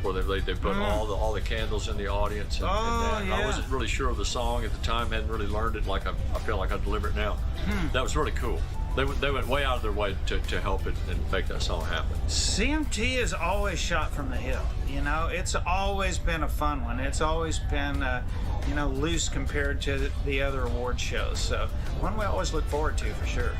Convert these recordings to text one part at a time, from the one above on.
where they put all the candles in the audience. And I wasn't really sure of the song at the time, hadn't really learned it like I feel like I deliver it now. That was really cool. They went way out of their way to help it and make that song happen. CMT is always shot from the hip. You know, it's always been a fun one. It's always been, you know, loose compared to the other award shows. So one we always look forward to for sure.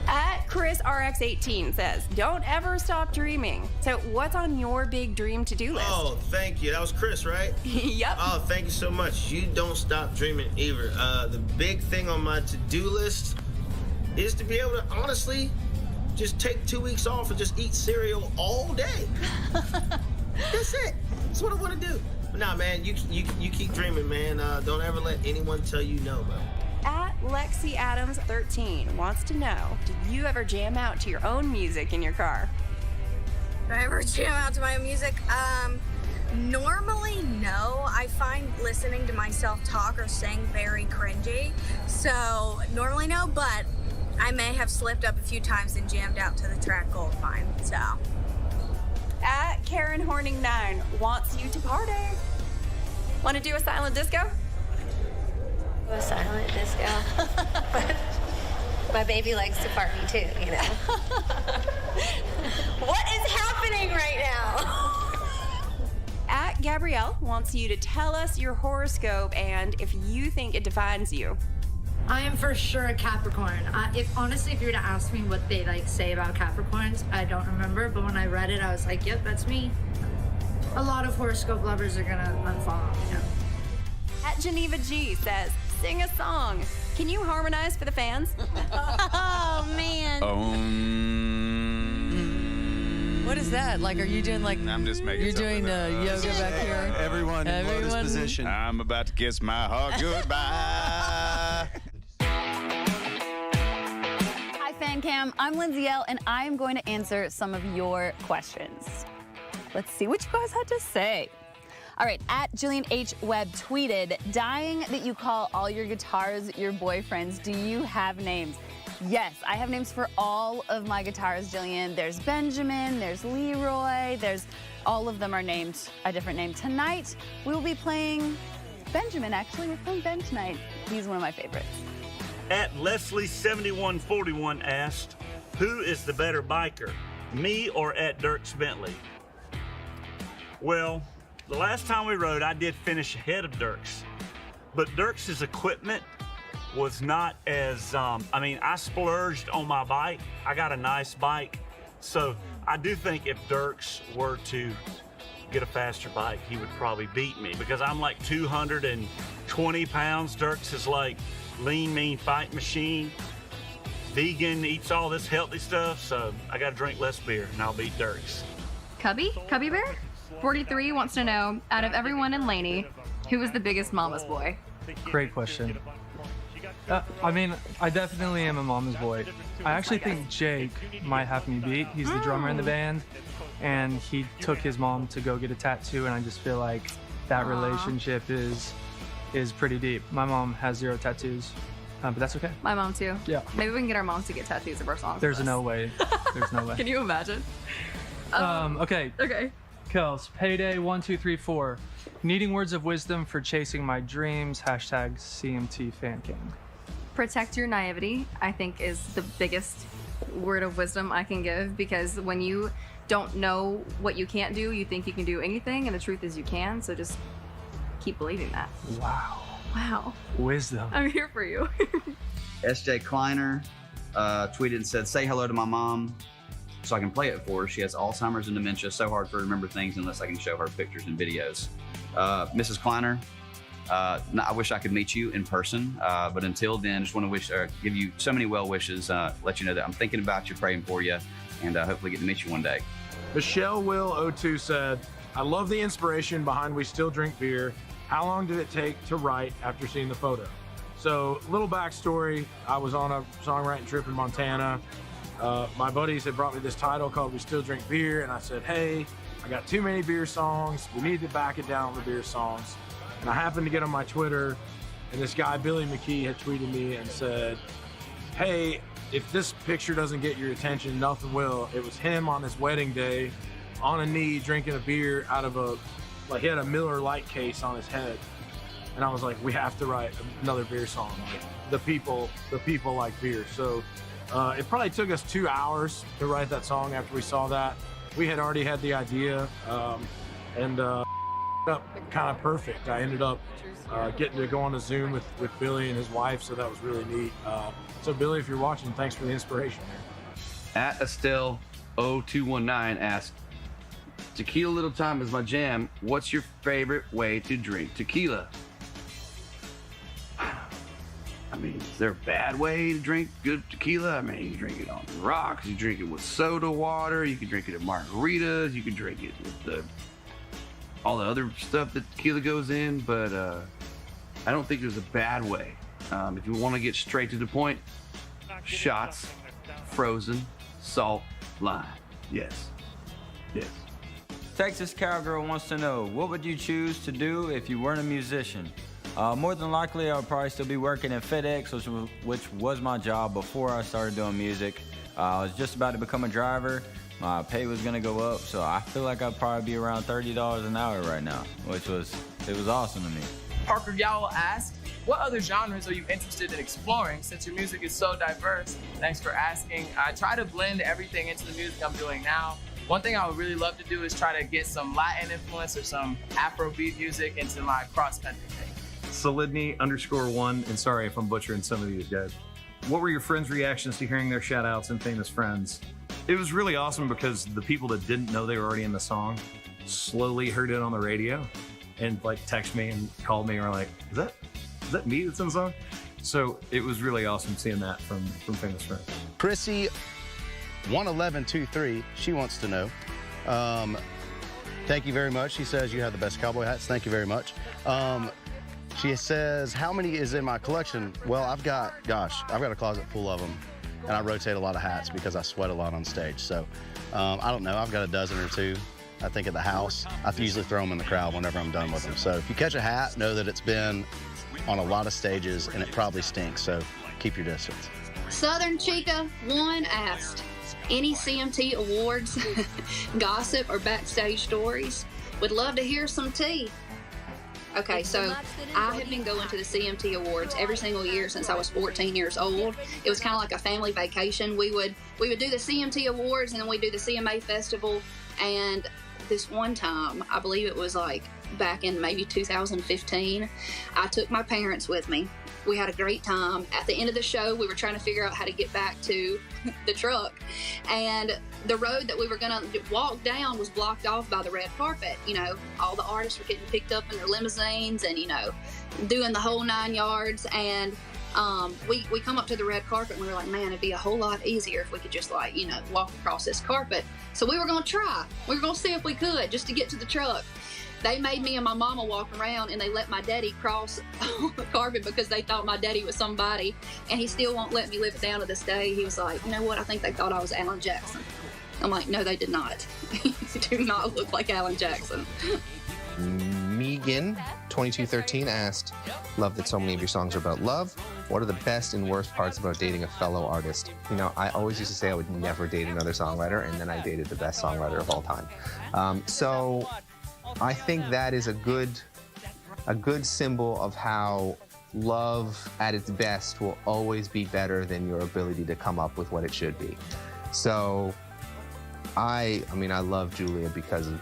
At Chris RX18 says, don't ever stop dreaming. So what's on your big dream to-do list? Oh, thank you. That was Chris, right? Yep. Oh, thank you so much. You don't stop dreaming either. The big thing on my to-do list is to be able to honestly just take 2 weeks off and just eat cereal all day. That's it. That's what I want to do. But nah, man, you keep dreaming, man. Don't ever let anyone tell you no, bro. At Lexi Adams 13 wants to know, do you ever jam out to your own music in your car? Do I ever jam out to my own music? Normally, no. I find listening to myself talk or sing very cringy. So, normally no, but I may have slipped up a few times and jammed out to the track Goldmine, so. At Karen Horning 9 wants you to party. Want to do a silent disco? A silent disco. But my baby likes to party too, you know. What is happening right now? At Gabrielle wants you to tell us your horoscope and if you think it defines you. I am for sure a Capricorn. Honestly, if you were to ask me what they say about Capricorns, I don't remember. But when I read it, I was like, yep, that's me. A lot of horoscope lovers are gonna unfollow me. Yeah. At Geneva G says, sing a song. Can you harmonize for the fans? Oh, man. What is that? Like, are you doing like... I'm just making You're doing yoga back here? Everyone in lotus position. I'm about to kiss my heart goodbye. Hi, FanCam. I'm Lindsay L, and I am going to answer some of your questions. Let's see what you guys had to say. All right, at Jillian H. Webb tweeted, dying that you call all your guitars your boyfriends. Do you have names? Yes, I have names for all of my guitars, Jillian. There's Benjamin, there's Leroy, all of them are named a different name. Tonight, we will be playing Benjamin, actually. We're playing Ben tonight. He's one of my favorites. At Leslie7141 asked, who is the better biker, me or at Dirks Bentley? Well, the last time we rode, I did finish ahead of Dirks, but Dirks' equipment was not as, I splurged on my bike. I got a nice bike. So I do think if Dirks were to get a faster bike, he would probably beat me because I'm like 220 pounds. Dirks is like lean, mean fight machine, vegan, eats all this healthy stuff. So I got to drink less beer and I'll beat Dirks. Cubby Bear, 43 wants to know, out of everyone in Laney, who is the biggest mama's boy? Great question. I definitely am a mama's boy. I actually think Jake might have me beat. He's the drummer in the band, and he took his mom to go get a tattoo, and I just feel like that relationship is pretty deep. My mom has 0 tattoos, but that's okay. My mom too. Yeah. Maybe we can get our moms to get tattoos of our songs. There's no way. There's no way. Can you imagine? Okay. Okay. Kels, Payday 1234. Needing words of wisdom for chasing my dreams. Hashtag CMT FanCam. Protect your naivety, I think, is the biggest word of wisdom I can give, because when you don't know what you can't do, you think you can do anything, and the truth is you can, so just keep believing that. Wow. Wisdom. I'm here for you. SJ Kleiner tweeted and said, say hello to my mom so I can play it for her. She has Alzheimer's and dementia, so hard for her to remember things unless I can show her pictures and videos. Mrs. Kleiner, I wish I could meet you in person, but until then, just want to give you so many well wishes, let you know that I'm thinking about you, praying for you, and hopefully get to meet you one day. Michelle Will 02 said, I love the inspiration behind We Still Drink Beer. How long did it take to write after seeing the photo? So, little backstory, I was on a songwriting trip in Montana. My buddies had brought me this title called We Still Drink Beer, and I said, hey, I got too many beer songs. We need to back it down on the beer songs. And I happened to get on my Twitter, and this guy, Billy McKee, had tweeted me and said, hey, if this picture doesn't get your attention, nothing will. It was him on his wedding day on a knee drinking a beer out of he had a Miller Lite case on his head. And I was like, we have to write another beer song. Like, the people like beer. So it probably took us 2 hours to write that song after we saw that. We had already had the idea, and up kind of perfect. I ended up getting to go on a Zoom with Billy and his wife, so that was really neat. So Billy, if you're watching, thanks for the inspiration, man. At Estelle0219 asked, tequila little time is my jam. What's your favorite way to drink tequila? I mean, is there a bad way to drink good tequila? I mean, you drink it on the rocks, you drink it with soda water, you can drink it in margaritas, you can drink it with all the other stuff that tequila goes in, but I don't think there's a bad way. If you want to get straight to the point, shots, frozen, salt, lime. Yes. Yes. Texas Cowgirl wants to know, what would you choose to do if you weren't a musician? More than likely, I would probably still be working at FedEx, which was my job before I started doing music. I was just about to become a driver. My pay was gonna go up, so I feel like I'd probably be around $30 an hour right now, it was awesome to me. Parker Yowell asked, what other genres are you interested in exploring since your music is so diverse? Thanks for asking. I try to blend everything into the music I'm doing now. One thing I would really love to do is try to get some Latin influence or some Afrobeat music into my cross-country thing. Solidny_1, and sorry if I'm butchering some of these guys. What were your friends' reactions to hearing their shout outs and famous friends? It was really awesome because the people that didn't know they were already in the song slowly heard it on the radio and like text me and called me and were like, is that me that's in the song? So it was really awesome seeing that from famous friends. Chrissy 11123, she wants to know. Thank you very much. She says you have the best cowboy hats. Thank you very much. She says, how many is in my collection? Well, I've got a closet full of them, and I rotate a lot of hats because I sweat a lot on stage. So I don't know, I've got a dozen or two, I think, at the house. I usually throw them in the crowd whenever I'm done with them. So if you catch a hat, know that it's been on a lot of stages and it probably stinks, so keep your distance. Southern Chica 1 asked, any CMT awards, gossip, or backstage stories? Would love to hear some tea. Okay, so I have been going to the CMT Awards every single year since I was 14 years old. It was kind of like a family vacation. We would do the CMT Awards, and then we'd do the CMA Festival. And this one time, I believe it was like back in maybe 2015, I took my parents with me. We had a great time. At the end of the show, we were trying to figure out how to get back to the truck. And the road that we were going to walk down was blocked off by the red carpet. You know, all the artists were getting picked up in their limousines and, you know, doing the whole 9 yards. And we come up to the red carpet and we were like, man, it'd be a whole lot easier if we could just, like, you know, walk across this carpet. So we were going to try. We were going to see if we could just to get to the truck. They made me and my mama walk around, and they let my daddy cross the carpet because they thought my daddy was somebody, and he still won't let me live it down to this day. He was like, you know what, I think they thought I was Alan Jackson. I'm like, no, they did not. You do not look like Alan Jackson. Megan 2213 asked, love that so many of your songs are about love. What are the best and worst parts about dating a fellow artist? You know, I always used to say I would never date another songwriter, and then I dated the best songwriter of all time. So I think that is a good symbol of how love at its best will always be better than your ability to come up with what it should be. So I mean, I love Julia because of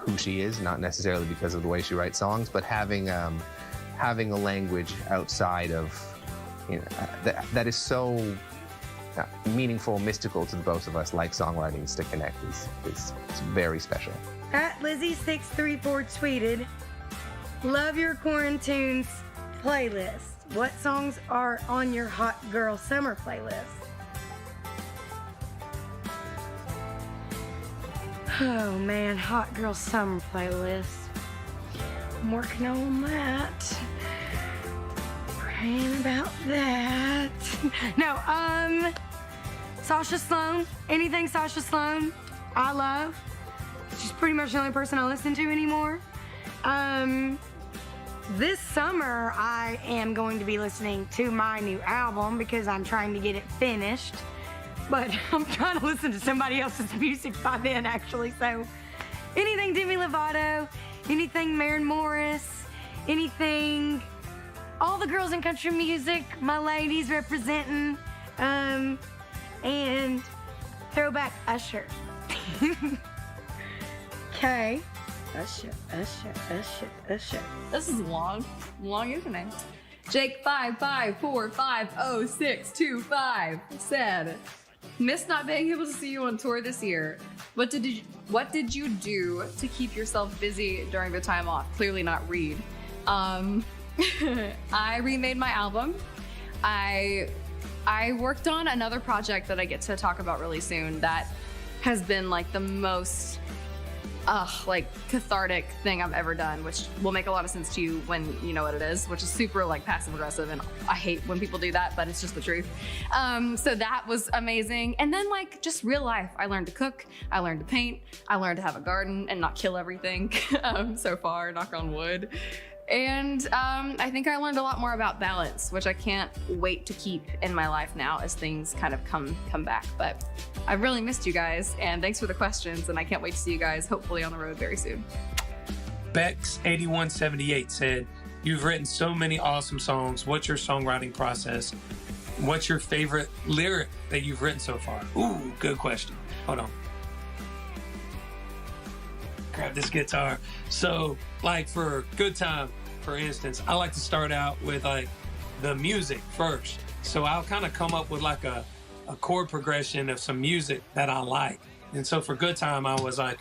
who she is, not necessarily because of the way she writes songs, but having a language outside of, you know, that is so meaningful, mystical to both of us, like songwriting, is to connect is very special. At Lizzie634 tweeted, love your Quarantunes playlist. What songs are on your Hot Girl Summer playlist? Oh man, Hot Girl Summer playlist. I'm working on that. Praying about that. No, Sasha Sloan. Anything Sasha Sloan, I love. She's pretty much the only person I listen to anymore. This summer, I am going to be listening to my new album because I'm trying to get it finished. but I'm trying to listen to somebody else's music by then, actually. So anything Demi Lovato, anything Maren Morris, anything, all the girls in country music, my ladies representing, and throwback Usher. Okay. Usher. This is long username. Jake 554500625 said, "Miss not being able to see you on tour this year. What did you do to keep yourself busy during the time off? Clearly not read." I remade my album. I worked on another project that I get to talk about really soon that has been like the most like cathartic thing I've ever done, which will make a lot of sense to you when you know what it is, which is super like passive aggressive, and I hate when people do that, but it's just the truth. So that was amazing. And then like just real life, I learned to cook, I learned to paint, I learned to have a garden and not kill everything so far, knock on wood. And I think I learned a lot more about balance, which I can't wait to keep in my life now as things kind of come back. But I've really missed you guys, and thanks for the questions, and I can't wait to see you guys hopefully on the road very soon. Bex8178 said, "You've written so many awesome songs. What's your songwriting process? What's your favorite lyric that you've written so far?" Ooh, good question. Hold on. Grab this guitar. So like for Good Time, for instance, I like to start out with like the music first. So I'll kind of come up with like a chord progression of some music that I like. And so for Good Time, I was like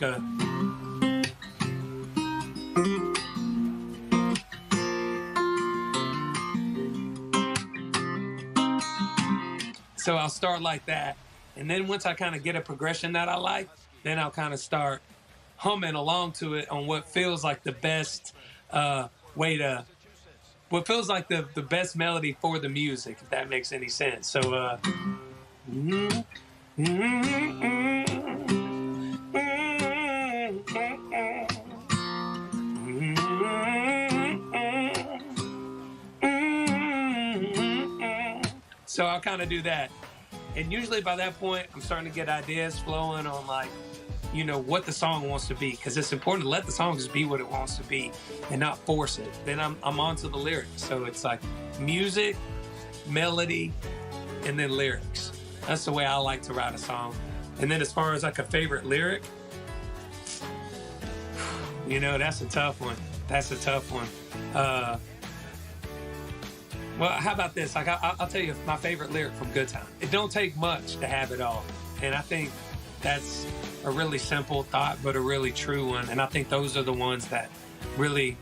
so I'll start like that. And then once I kind of get a progression that I like, then I'll kind of start humming along to it on what feels like the best what feels like the best melody for the music, if that makes any sense. So so I'll kind of do that. And usually by that point, I'm starting to get ideas flowing on like, you know, what the song wants to be, because it's important to let the song just be what it wants to be and not force it. Then I'm on to the lyrics. So it's like music, melody, and then lyrics. That's the way I like to write a song. And then as far as like a favorite lyric, you know, that's a tough one. Well, how about this? Like I'll tell you my favorite lyric from Good Time. It don't take much to have it all. And I think that's a really simple thought, but a really true one. And I think those are the ones that really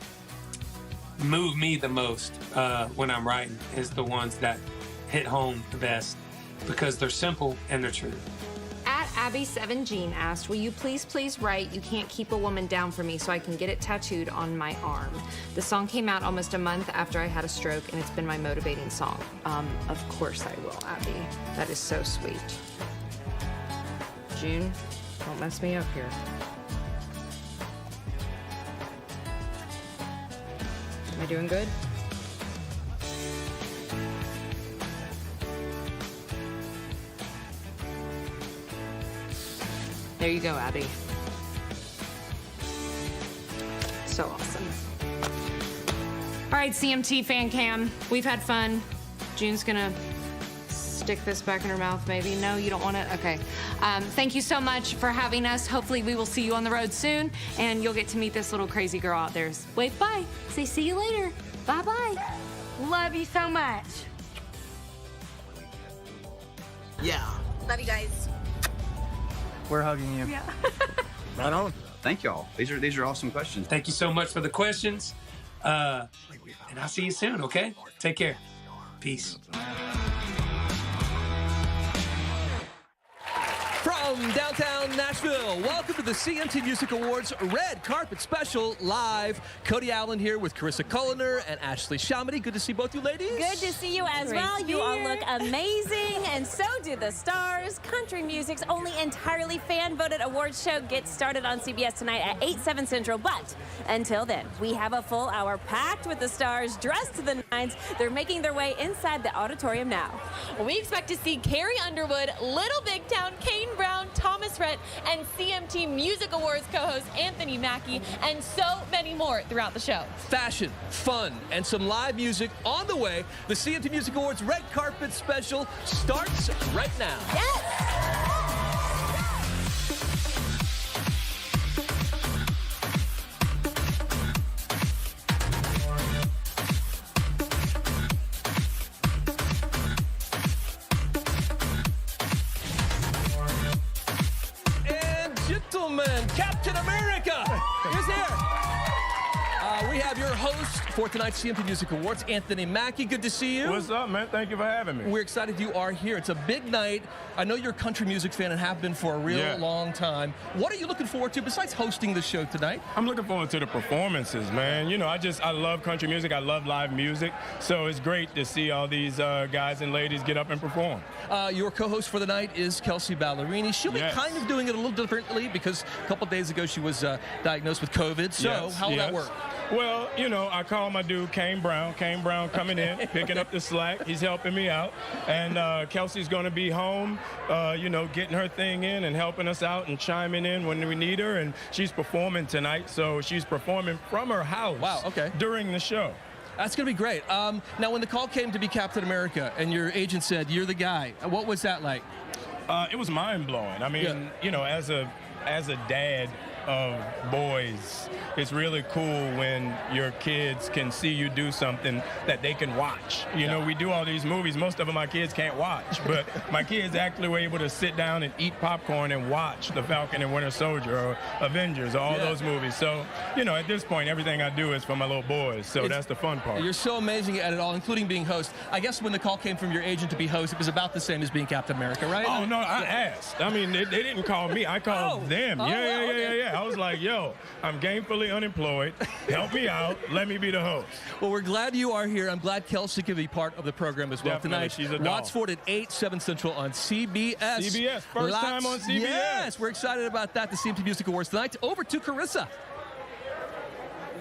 move me the most when I'm writing, is the ones that hit home the best because they're simple and they're true. At Abby7Jean asked, "Will you please write 'You Can't Keep a Woman Down' for me so I can get it tattooed on my arm?" The song came out almost a month after I had a stroke, and it's been my motivating song. Of course I will, Abby. That is so sweet. June, don't mess me up here. Am I doing good? There you go, Abby. So awesome. All right, CMT fan cam. We've had fun. June's gonna stick this back in her mouth, maybe. No, you don't want it? Okay. Thank you so much for having us. Hopefully we will see you on the road soon, and you'll get to meet this little crazy girl out there. Wave bye. Say see you later. Bye-bye. Love you so much. Yeah. Love you guys. We're hugging you. Yeah. Right on. Thank y'all. These are awesome questions. Thank you so much for the questions. And I'll see you soon, okay? Take care. Peace. From From downtown Nashville, welcome to the CMT Music Awards Red Carpet Special live. Cody Allen here with Carissa Culliner and Ashley Shamity. Good to see both you ladies. Good to see you as well. You all look amazing, and so do the stars. Country music's only entirely fan-voted awards show gets started on CBS tonight at 8/7 Central. But until then, we have a full hour packed with the stars dressed to the nines. They're making their way inside the auditorium now. We expect to see Carrie Underwood, Little Big Town, Kane Brown, Thomas Rhett, and CMT Music Awards co-host Anthony Mackie, and so many more throughout the show. Fashion, fun, and some live music on the way. The CMT Music Awards Red Carpet Special starts right now. Yes! Gentlemen, Captain America is here. We have your host for tonight's CMT Music Awards, Anthony Mackie. Good to see you. What's up, man? Thank you for having me. We're excited you are here. It's a big night. I know you're a country music fan and have been for a real long time. What are you looking forward to besides hosting the show tonight? I'm looking forward to the performances, man. You know, I love country music. I love live music. So it's great to see all these guys and ladies get up and perform. Your co-host for the night is Kelsey Ballerini. She'll be kind of doing it a little differently because a couple days ago she was diagnosed with COVID. So how will that work? Well, you know, I call my dude Kane Brown. Kane Brown coming in, picking up the slack. He's helping me out. And Kelsey's going to be home, you know, getting her thing in and helping us out and chiming in when we need her. And she's performing tonight, so she's performing from her house during the show. That's going to be great. Now, when the call came to be Captain America and your agent said, you're the guy, what was that like? It was mind-blowing. I mean, you know, as a dad of boys, it's really cool when your kids can see you do something that they can watch. You know, we do all these movies. Most of them my kids can't watch, but my kids actually were able to sit down and eat popcorn and watch The Falcon and Winter Soldier or Avengers, all those movies. So, you know, at this point, everything I do is for my little boys. So that's the fun part. You're so amazing at it all, including being host. I guess when the call came from your agent to be host, it was about the same as being Captain America, right? Oh, no, I asked. I mean, they didn't call me. I called them. Yeah. I was like, yo, I'm gainfully unemployed. Help me out. Let me be the host. Well, we're glad you are here. I'm glad Kelsey can be part of the program as well tonight. She's a doll. Watts Ford at 8/7 Central on CBS. CBS, first time on CBS. Yes, we're excited about that. The CMT Music Awards tonight. Over to Carissa.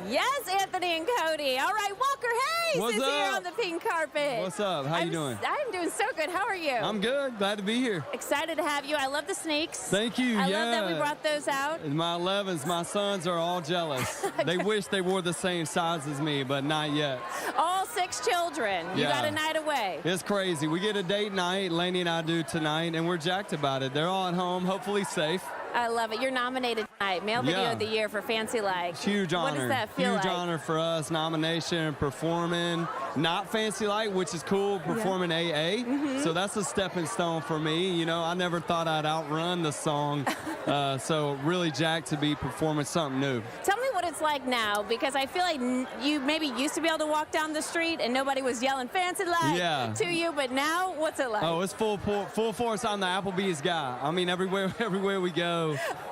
Yes, Anthony and Cody. All right, Walker Hayes What's is up? here on the pink carpet. What's up? How you doing? I'm doing so good. How are you? I'm good. Glad to be here. Excited to have you. I love the sneaks. Thank you. I love that we brought those out. In my 11s, my sons are all jealous. They wish they wore the same size as me, but not yet. All 6 children. You got a night away. It's crazy. We get a date night, Lainey and I do tonight, and we're jacked about it. They're all at home, hopefully safe. I love it. You're nominated tonight. Male Video of the Year for Fancy Like. Huge honor. What does that feel like? Huge honor for us. Nomination, performing, not Fancy Like, which is cool, performing AA. So that's a stepping stone for me. You know, I never thought I'd outrun the song. So really jacked to be performing something new. Tell me what it's like now, because I feel like you maybe used to be able to walk down the street and nobody was yelling Fancy Like to you, but now what's it like? Oh, it's full force. I'm the Applebee's guy. I mean, everywhere we go.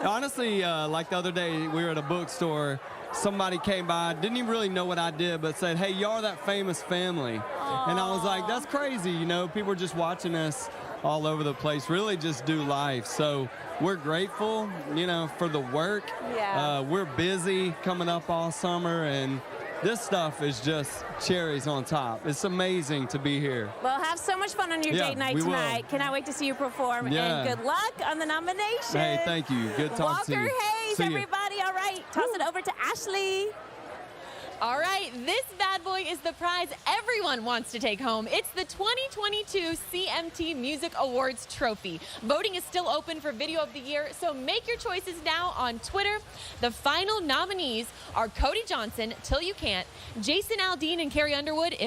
Honestly, like the other day, we were at a bookstore. Somebody came by, didn't even really know what I did, but said, hey, y'all that famous family. Aww. And I was like, that's crazy. You know, people are just watching us all over the place, really just do life. So we're grateful, you know, for the work. We're busy coming up all summer, and this stuff is just cherries on top. It's amazing to be here. Well, have so much fun on your date night tonight. Cannot wait to see you perform. And good luck on the nomination. Hey, thank you. Good talking to you. Walker Hayes, everybody. All right, toss it over to Ashley. All right, this bad boy is the prize everyone wants to take home. It's the 2022 CMT Music Awards trophy. Voting is still open for Video of the Year, so make your choices now on Twitter. The final nominees are Cody Johnson, Till You Can't, Jason Aldean and Carrie Underwood.